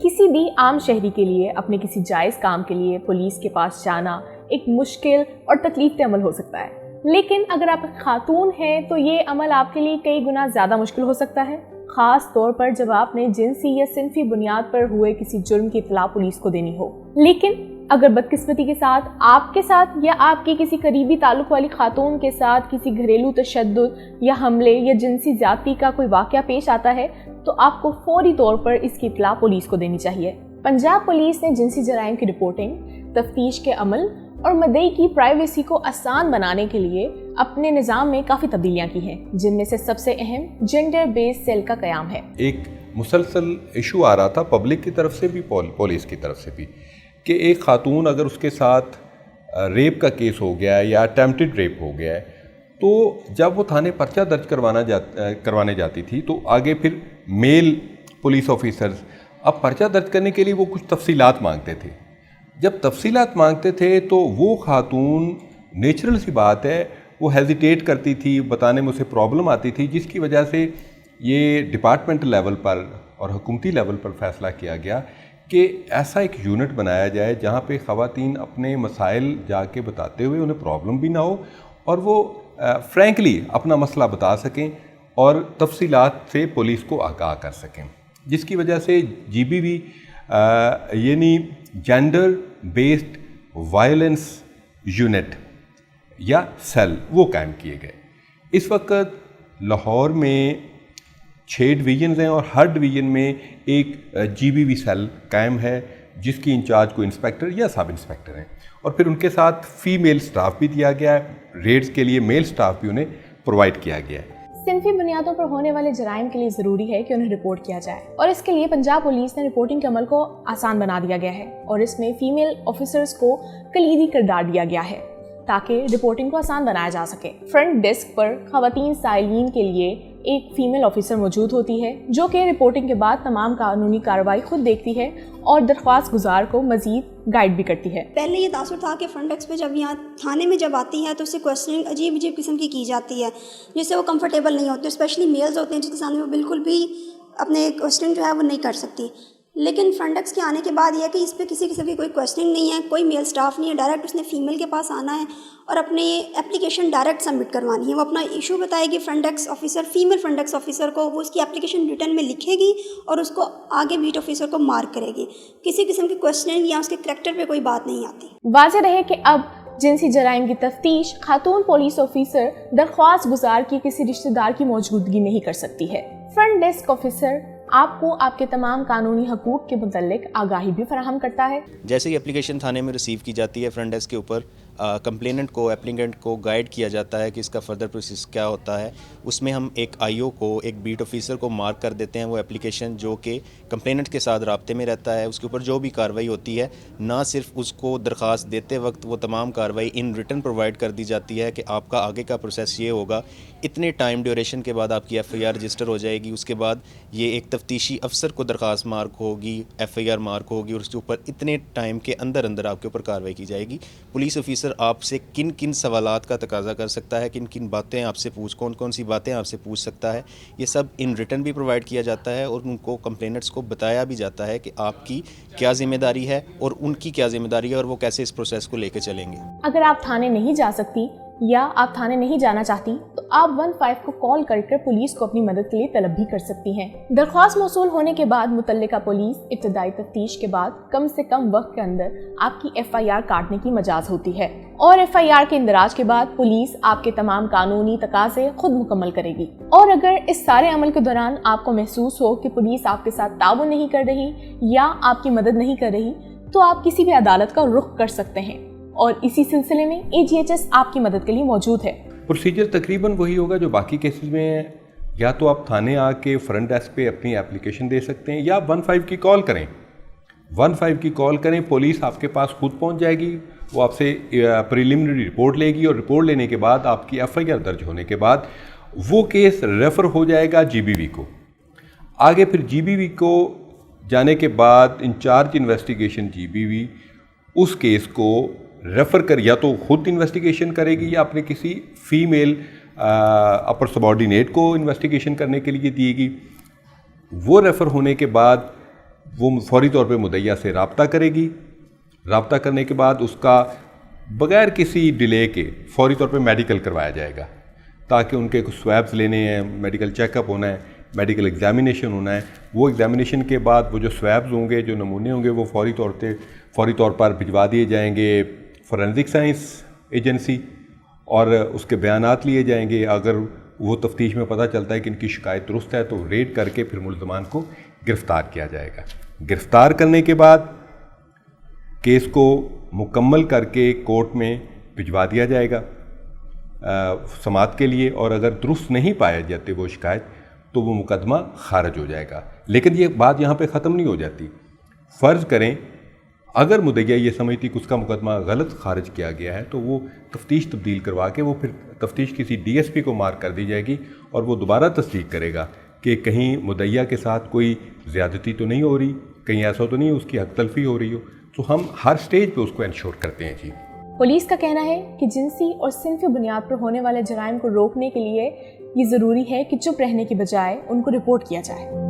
کسی بھی عام شہری کے لیے اپنے کسی جائز کام کے لیے پولیس کے پاس جانا ایک مشکل اور تکلیف دہ عمل ہو سکتا ہے، لیکن اگر آپ ایک خاتون ہیں تو یہ عمل آپ کے لیے کئی گنا زیادہ مشکل ہو سکتا ہے، خاص طور پر جب آپ نے جنسی یا صنفی بنیاد پر ہوئے کسی جرم کی اطلاع پولیس کو دینی ہو۔ لیکن اگر بدقسمتی کے ساتھ آپ کے ساتھ یا آپ کی کسی قریبی تعلق والی خاتون کے ساتھ کسی گھریلو تشدد یا حملے یا جنسی زیادتی کا کوئی واقعہ پیش آتا ہے تو آپ کو فوری طور پر اس کی اطلاع پولیس کو دینی چاہیے۔ پنجاب پولیس نے جنسی جرائم کی رپورٹنگ، تفتیش کے عمل اور مدعی کی پرائیویسی کو آسان بنانے کے لیے اپنے نظام میں کافی تبدیلیاں کی ہیں، جن میں سے سب سے اہم جینڈر بیس سیل کا قیام ہے۔ ایک مسلسل ایشو آ رہا تھا پبلک کی طرف سے بھی پولیس کی طرف سے بھی کہ ایک خاتون اگر اس کے ساتھ ریپ کا کیس ہو گیا ہے یا اٹیمپٹڈ ریپ ہو گیا ہے تو جب وہ تھانے پرچہ درج کروانے جاتی تھی تو آگے پھر میل پولیس آفیسرز اب پرچہ درج کرنے کے لیے وہ کچھ تفصیلات مانگتے تھے۔ جب تفصیلات مانگتے تھے تو وہ خاتون نیچرل سی بات ہے وہ ہیزیٹیٹ کرتی تھی، بتانے میں اسے پرابلم آتی تھی، جس کی وجہ سے یہ ڈپارٹمنٹ لیول پر اور حکومتی لیول پر فیصلہ کیا گیا کہ ایسا ایک یونٹ بنایا جائے جہاں پہ خواتین اپنے مسائل جا کے بتاتے ہوئے انہیں پرابلم بھی نہ ہو اور وہ فرینکلی اپنا مسئلہ بتا سکیں اور تفصیلات سے پولیس کو آگاہ کر سکیں، جس کی وجہ سے GBV یعنی جینڈر بیسڈ وائلنس یونٹ یا سیل وہ قائم کیے گئے۔ اس وقت لاہور میں 6 ڈویژنز ہیں اور ہر ڈویژن میں ایک GBV سیل قائم ہے جس کی انچارج کو انسپیکٹر یا سب انسپیکٹر ہیں، اور پھر ان کے ساتھ فیمیل سٹاف بھی دیا گیا ہے، ریڈز کے لیے میل سٹاف بھی انہیں پرووائڈ کیا گیا ہے۔ صنفی بنیادوں پر ہونے والے جرائم کے لیے ضروری ہے کہ انہیں رپورٹ کیا جائے، اور اس کے لیے پنجاب پولیس نے رپورٹنگ کے عمل کو آسان بنا دیا گیا ہے اور اس میں فیمیل آفیسرز کو کلیدی کردار دیا گیا ہے تاکہ رپورٹنگ کو آسان بنایا جا سکے۔ فرنٹ ڈیسک پر خواتین سائلین کے لیے ایک فیمیل آفیسر موجود ہوتی ہے جو کہ رپورٹنگ کے بعد تمام قانونی کارروائی خود دیکھتی ہے اور درخواست گزار کو مزید گائیڈ بھی کرتی ہے۔ پہلے یہ تاثر تھا کہ فرنٹ ڈیسک پہ جب یہاں تھانے میں جب آتی ہے تو اس سے کویسچننگ عجیب قسم کی جاتی ہے جس سے وہ کمفرٹیبل نہیں ہوتے، اسپیشلی میلز ہوتے ہیں جس کے سامنے وہ بالکل بھی اپنے کویسچننگ جو ہے وہ نہیں کر سکتی۔ لیکن فرنٹ ڈیسک کے آنے کے بعد یہ ہے کہ اس پہ کسی قسم کی کوئی کویسچننگ نہیں ہے، کوئی میل سٹاف نہیں ہے، ڈائریکٹ اس نے فیمیل کے پاس آنا ہے اور اپنی اپلیکیشن ڈائریکٹ سبمٹ کروانی ہے۔ وہ اپنا ایشو بتائے گی front desk officer, female front desk officer کو، وہ اس کی اپلیکیشن ریٹن میں لکھے گی اور اس کو آگے بیٹ آفیسر کو مارک کرے گی۔ کسی قسم کی کویسچننگ یا اس کے کریکٹر پہ کوئی بات نہیں آتی۔ واضح رہے کہ اب جنسی جرائم کی تفتیش خاتون پولیس آفیسر درخواست گزار کی کسی رشتہ دار کی موجودگی میں ہی کر سکتی ہے۔ فرنٹ ڈیسک آفیسر آپ کو آپ کے تمام قانونی حقوق کے متعلق آگاہی بھی فراہم کرتا ہے۔ جیسے ہی اپلیکیشن تھانے میں ریسیو کی جاتی ہے، فرنٹ ڈیسک کے اوپر کمپلیننٹ کو، اپلیکینٹ کو گائیڈ کیا جاتا ہے کہ اس کا فردر پروسیس کیا ہوتا ہے۔ اس میں ہم ایک IO کو، ایک بیٹ آفیسر کو مارک کر دیتے ہیں وہ اپلیکیشن جو کہ کمپلیننٹ کے ساتھ رابطے میں رہتا ہے۔ اس کے اوپر جو بھی کارروائی ہوتی ہے، نہ صرف اس کو درخواست دیتے وقت وہ تمام کارروائی ان ریٹن پرووائڈ کر دی جاتی ہے کہ آپ کا آگے کا پروسیس یہ ہوگا، اتنے ٹائم ڈیوریشن کے بعد آپ کی FIR رجسٹر ہو جائے گی، اس کے بعد یہ ایک تفتیشی افسر کو درخواست مارک ہوگی، FIR مارک ہوگی اور اس کے اوپر اتنے ٹائم کے اندر آپ کے اوپر کارروائی کی جائے گی۔ پولیس آفیسر آپ سے کن سوالات کا تقاضا کر سکتا ہے، کن باتیں آپ سے کون سی باتیں آپ سے پوچھ سکتا ہے، یہ سب ان ریٹن بھی پرووائڈ کیا جاتا ہے اور ان کو کمپلیننٹس کو بتایا بھی جاتا ہے کہ آپ کی کیا ذمہ داری ہے اور ان کی کیا ذمہ داری ہے اور وہ کیسے اس پروسیس کو لے کے چلیں گے۔ اگر آپ تھانے نہیں جا سکتی یا آپ تھانے نہیں جانا چاہتی تو آپ 15 کو کال کر پولیس کو اپنی مدد کے لیے طلب بھی کر سکتی ہیں۔ درخواست موصول ہونے کے بعد متعلقہ پولیس ابتدائی تفتیش کے بعد کم سے کم وقت کے اندر آپ کی FIR کاٹنے کی مجاز ہوتی ہے، اور FIR کے اندراج کے بعد پولیس آپ کے تمام قانونی تقاضے خود مکمل کرے گی۔ اور اگر اس سارے عمل کے دوران آپ کو محسوس ہو کہ پولیس آپ کے ساتھ تعاون نہیں کر رہی یا آپ کی مدد نہیں کر رہی تو آپ کسی بھی عدالت کا رخ کر سکتے ہیں، اور اسی سلسلے میں AGHS آپ کی مدد کے لیے موجود ہے۔ پروسیجر تقریباً وہی ہوگا جو باقی کیسز میں ہے، یا تو آپ تھانے آ کے فرنٹ ڈیسک پہ اپنی اپلیکیشن دے سکتے ہیں یا 15 کی کال کریں۔ 15 کی کال کریں، پولیس آپ کے پاس خود پہنچ جائے گی، وہ آپ سے پریلیمنری رپورٹ لے گی اور رپورٹ لینے کے بعد آپ کی FIR درج ہونے کے بعد وہ کیس ریفر ہو جائے گا GBV کو۔ آگے پھر GBV کو جانے کے بعد انچارج انویسٹیگیشن GBV اس کیس کو ریفر کر یا تو خود انویسٹیگیشن کرے گی یا اپنے کسی فیمیل اپر سبارڈینیٹ کو انویسٹیگیشن کرنے کے لیے دیے گی۔ وہ ریفر ہونے کے بعد وہ فوری طور پہ مدعیہ سے رابطہ کرے گی. رابطہ کرنے کے بعد اس کا بغیر کسی ڈیلے کے فوری طور پہ میڈیکل کروایا جائے گا, تاکہ ان کے کچھ سویبز لینے ہیں, میڈیکل چیک اپ ہونا ہے, میڈیکل ایگزامینیشن ہونا ہے. وہ ایگزامینیشن کے بعد وہ جو سویبز ہوں گے, جو نمونے ہوں گے, وہ فوری طور پر بھجوا دیے جائیں گے فورینزک سائنس ایجنسی, اور اس کے بیانات لیے جائیں گے. اگر وہ تفتیش میں پتہ چلتا ہے کہ ان کی شکایت درست ہے تو ریڈ کر کے پھر ملزمان کو گرفتار کیا جائے گا. گرفتار کرنے کے بعد کیس کو مکمل کر کے کورٹ میں بھجوا دیا جائے گا سماعت کے لیے, اور اگر درست نہیں پائے جاتے وہ شکایت تو وہ مقدمہ خارج ہو جائے گا. لیکن یہ بات یہاں پہ ختم نہیں ہو جاتی. فرض کریں اگر مدعیہ یہ سمجھتی کہ اس کا مقدمہ غلط خارج کیا گیا ہے تو وہ تفتیش تبدیل کروا کے وہ پھر تفتیش کسی ڈی ایس پی کو مارک کر دی جائے گی, اور وہ دوبارہ تصدیق کرے گا کہ کہیں مدعیہ کے ساتھ کوئی زیادتی تو نہیں ہو رہی, کہیں ایسا تو نہیں اس کی حق تلفی ہو رہی ہو. تو ہم ہر سٹیج پہ اس کو انشور کرتے ہیں. جی, پولیس کا کہنا ہے کہ جنسی اور صنفی بنیاد پر ہونے والے جرائم کو روکنے کے لیے یہ ضروری ہے کہ چپ رہنے کی بجائے ان کو رپورٹ کیا جائے.